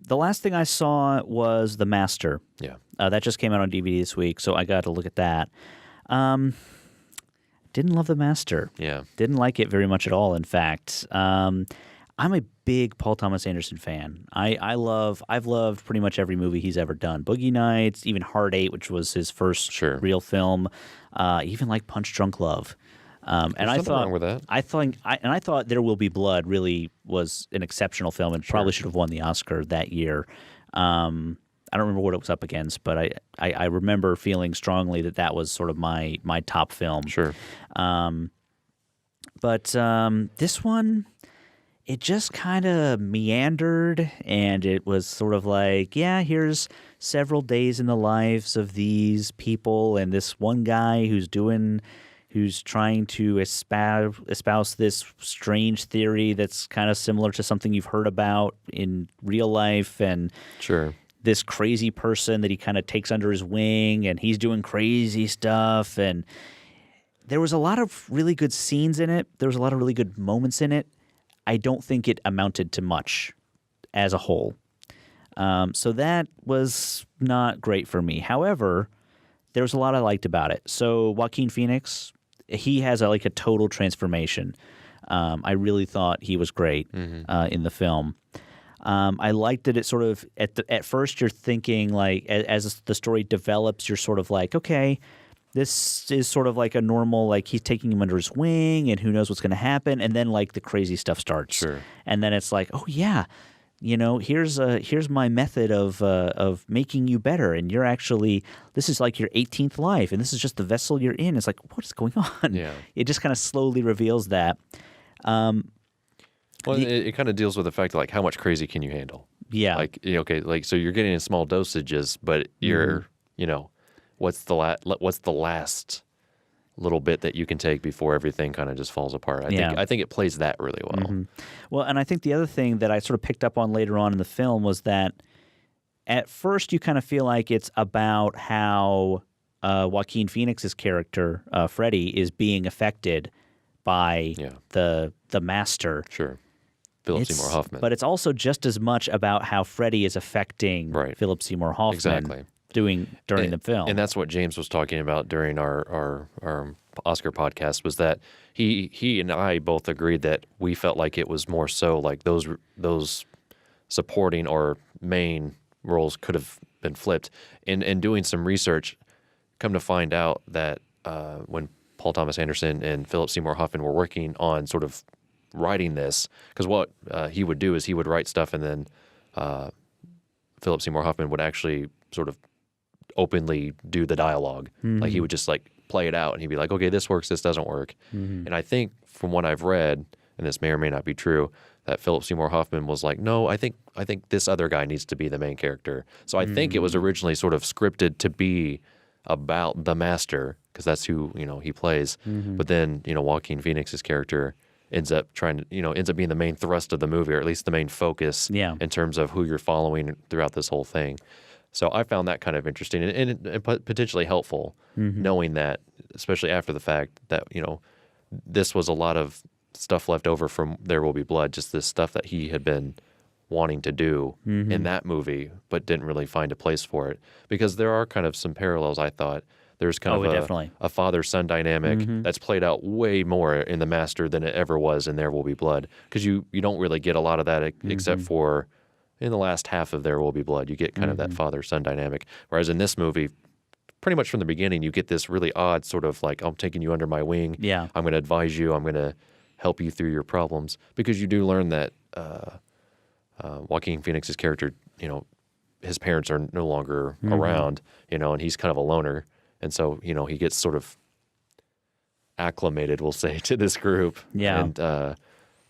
The last thing I saw was The Master. Yeah. That just came out on DVD this week, so I got to look at that. Didn't love The Master. Yeah. Didn't like it very much at all, in fact. I'm a big Paul Thomas Anderson fan. I've loved pretty much every movie he's ever done. Boogie Nights, even Hard Eight, which was his first real film. Even like Punch Drunk Love. And I nothing thought wrong with that. I thought There Will Be Blood really was an exceptional film and probably should have won the Oscar that year. I don't remember what it was up against, but I remember feeling strongly that was sort of my top film. Sure. But this one, it just kind of meandered, and it was sort of like, yeah, here's several days in the lives of these people, and this one guy who's trying to espouse this strange theory that's kind of similar to something you've heard about in real life, and Sure. this crazy person that he kind of takes under his wing, and he's doing crazy stuff. And there was a lot of really good scenes in it. There was a lot of really good moments in it. I don't think it amounted to much as a whole. So that was not great for me. However, there was a lot I liked about it. So Joaquin Phoenix, he has a total transformation. I really thought he was great in the film. I liked that it sort of at first you're thinking like as the story develops, you're sort of like, okay, this is sort of like a normal, like he's taking him under his wing and who knows what's going to happen. And then like the crazy stuff starts. Sure. And then it's like, oh yeah, here's my method of making you better. And this is like your 18th life. And this is just the vessel you're in. It's like, what is going on? Yeah. It just kind of slowly reveals that. Well, it kind of deals with the fact of like how much crazy can you handle? Yeah. Like, okay, like so you're getting in small dosages, but you're, what's the last little bit that you can take before everything kind of just falls apart? I think it plays that really well. Well, and I think the other thing that I sort of picked up on later on in the film was that at first you kind of feel like it's about how Joaquin Phoenix's character, Freddy, is being affected by the master. Sure. Philip Seymour Hoffman. But it's also just as much about how Freddy is affecting Philip Seymour Hoffman during the film. And that's what James was talking about during our Oscar podcast, was that he and I both agreed that we felt like it was more so like those supporting or main roles could have been flipped. In doing some research, come to find out that when Paul Thomas Anderson and Philip Seymour Hoffman were working on sort of writing this, because what he would do is he would write stuff and then Philip Seymour Hoffman would actually sort of openly do the dialogue. Like he would just like play it out and he'd be like, okay, this works, this doesn't work. And I think from what I've read, and this may or may not be true, that Philip Seymour Hoffman was like, no, I think this other guy needs to be the main character. So I think it was originally sort of scripted to be about the master, because that's who he plays. But then Joaquin Phoenix's character ends up being the main thrust of the movie, or at least the main focus in terms of who you're following throughout this whole thing. So I found that kind of interesting and potentially helpful, knowing that, especially after the fact, that this was a lot of stuff left over from There Will Be Blood, just this stuff that he had been wanting to do in that movie, but didn't really find a place for it. Because there are kind of some parallels, I thought. There's kind of a father-son dynamic that's played out way more in The Master than it ever was in There Will Be Blood. Because you don't really get a lot of that except for in the last half of There Will Be Blood. You get kind of that father-son dynamic. Whereas in this movie, pretty much from the beginning, you get this really odd sort of like, I'm taking you under my wing. Yeah. I'm going to advise you. I'm going to help you through your problems. Because you do learn that Joaquin Phoenix's character, his parents are no longer around, and he's kind of a loner. And so, he gets sort of acclimated, we'll say, to this group. Yeah. And,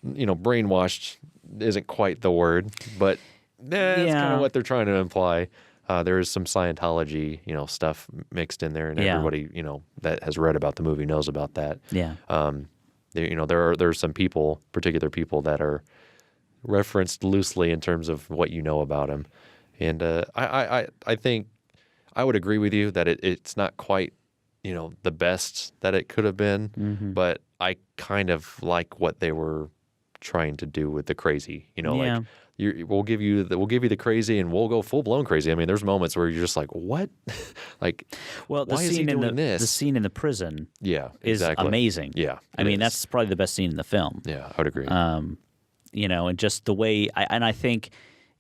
brainwashed isn't quite the word, but that's kind of what they're trying to imply. There is some Scientology, stuff mixed in there, and everybody, that has read about the movie knows about that. Yeah. There are some particular people that are referenced loosely in terms of what you know about him. And I think I would agree with you that it's not quite, the best that it could have been, but I kind of like what they were trying to do with the crazy, like we'll give you the crazy, and we'll go full blown crazy. I mean, there's moments where you're just like, what? Like, Well, why is he doing this? The scene in the prison Yeah, is exactly. amazing. Yeah, I it mean, is. that's probably the best scene in the film. Yeah, I would agree. You know, and just the way, I think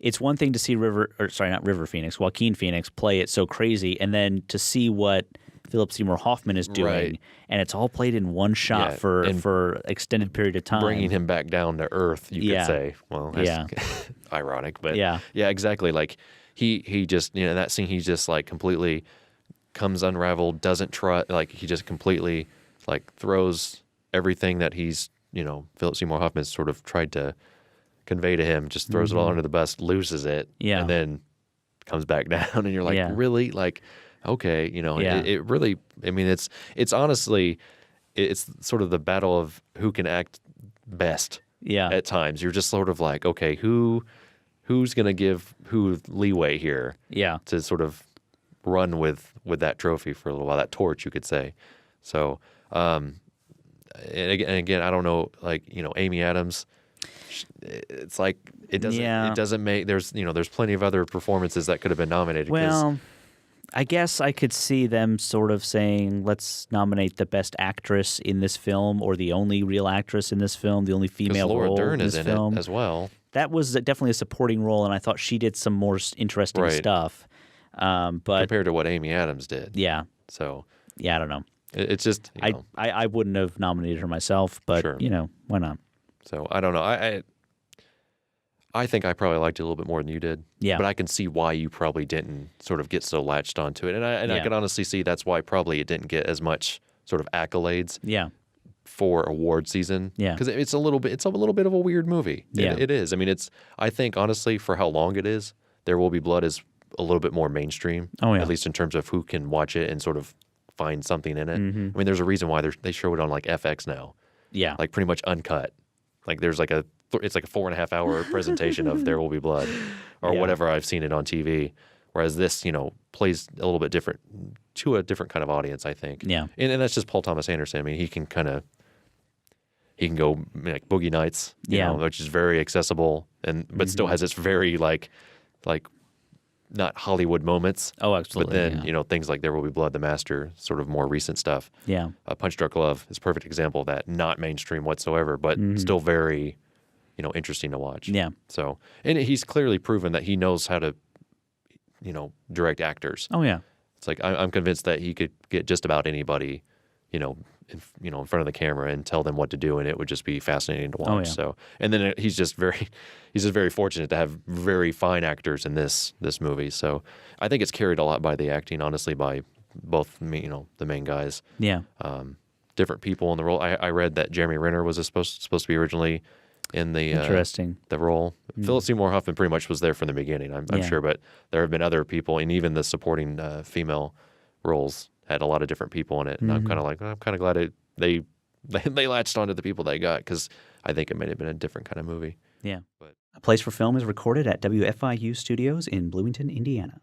it's one thing to see Joaquin Phoenix play it so crazy, and then to see what Philip Seymour Hoffman is doing, Right. and it's all played in one shot Yeah, for and extended period of time. Bringing him back down to earth, you Yeah. could say. Well, that's Yeah. ironic, but Yeah. exactly. Like he just, you know, that scene, he just like completely comes unraveled, doesn't try, like he just completely like throws everything that he's, you know, Philip Seymour Hoffman sort of tried to convey to him, just throws it all under the bus, loses it, Yeah. and then comes back down, and you're like, Yeah. really? Like, okay, you know, Yeah. it really, I mean, it's honestly, it's sort of the battle of who can act best. Yeah. At times, you're just sort of like, okay, who's going to give who leeway here Yeah. to sort of run with that trophy for a little while, that torch, you could say. So, and again, I don't know, like, you know, Amy Adams, it's like it doesn't make, there's plenty of other performances that could have been nominated. Well, I guess I could see them sort of saying, let's nominate the best actress in this film, or the only real actress in this film, the only female Laura role Dern in is this in film. it as well. That was definitely a supporting role, and I thought she did some more interesting Right. stuff. But Compared to what Amy Adams did. yeah, So I don't know. it's just, you know, I wouldn't have nominated her myself, but Sure. you know, why not? so I don't know. I think I probably liked it a little bit more than you did. Yeah. But I can see why you probably didn't sort of get so latched onto it. And I Yeah. can honestly see that's why probably it didn't get as much sort of accolades Yeah, for award season. Yeah. Because it's a little bit of a weird movie. Yeah. It is. I mean, I think honestly, for how long it is, There Will Be Blood is a little bit more mainstream. Oh, yeah. At least in terms of who can watch it and sort of find something in it. Mm-hmm. I mean, there's a reason why they show it on like FX now. yeah, Like pretty much uncut. Like there's like it's like a 4.5 hour presentation of There Will Be Blood or Yeah. whatever I've seen it on TV. Whereas this, you know, plays a little bit different to a different kind of audience, I think. Yeah. And that's just Paul Thomas Anderson. I mean, he can go like Boogie Nights, you Yeah. know, which is very accessible but still has its very like not Hollywood moments. Oh, absolutely. But then, yeah. you know, things like There Will Be Blood, The Master, sort of more recent stuff. Yeah. Punch Drunk Love is a perfect example of that. Not mainstream whatsoever, but still very, you know, interesting to watch. Yeah. So, and he's clearly proven that he knows how to, you know, direct actors. Oh, yeah. It's like I'm convinced that he could get just about anybody, you know, in front of the camera and tell them what to do, and it would just be fascinating to watch. Oh, yeah. So, and then he's just very fortunate to have very fine actors in this movie. So, I think it's carried a lot by the acting, honestly, by both you know, the main guys. Yeah. Different people in the role. I read that Jeremy Renner was supposed to be originally in the Interesting. the role. Philip Seymour Hoffman pretty much was there from the beginning, I'm Yeah. sure, but there have been other people, and even the supporting female roles had a lot of different people in it. And I'm kind of like, I'm kind of glad they latched onto the people they got, because I think it may have been a different kind of movie. Yeah. But A Place for Film is recorded at WFIU Studios in Bloomington, Indiana.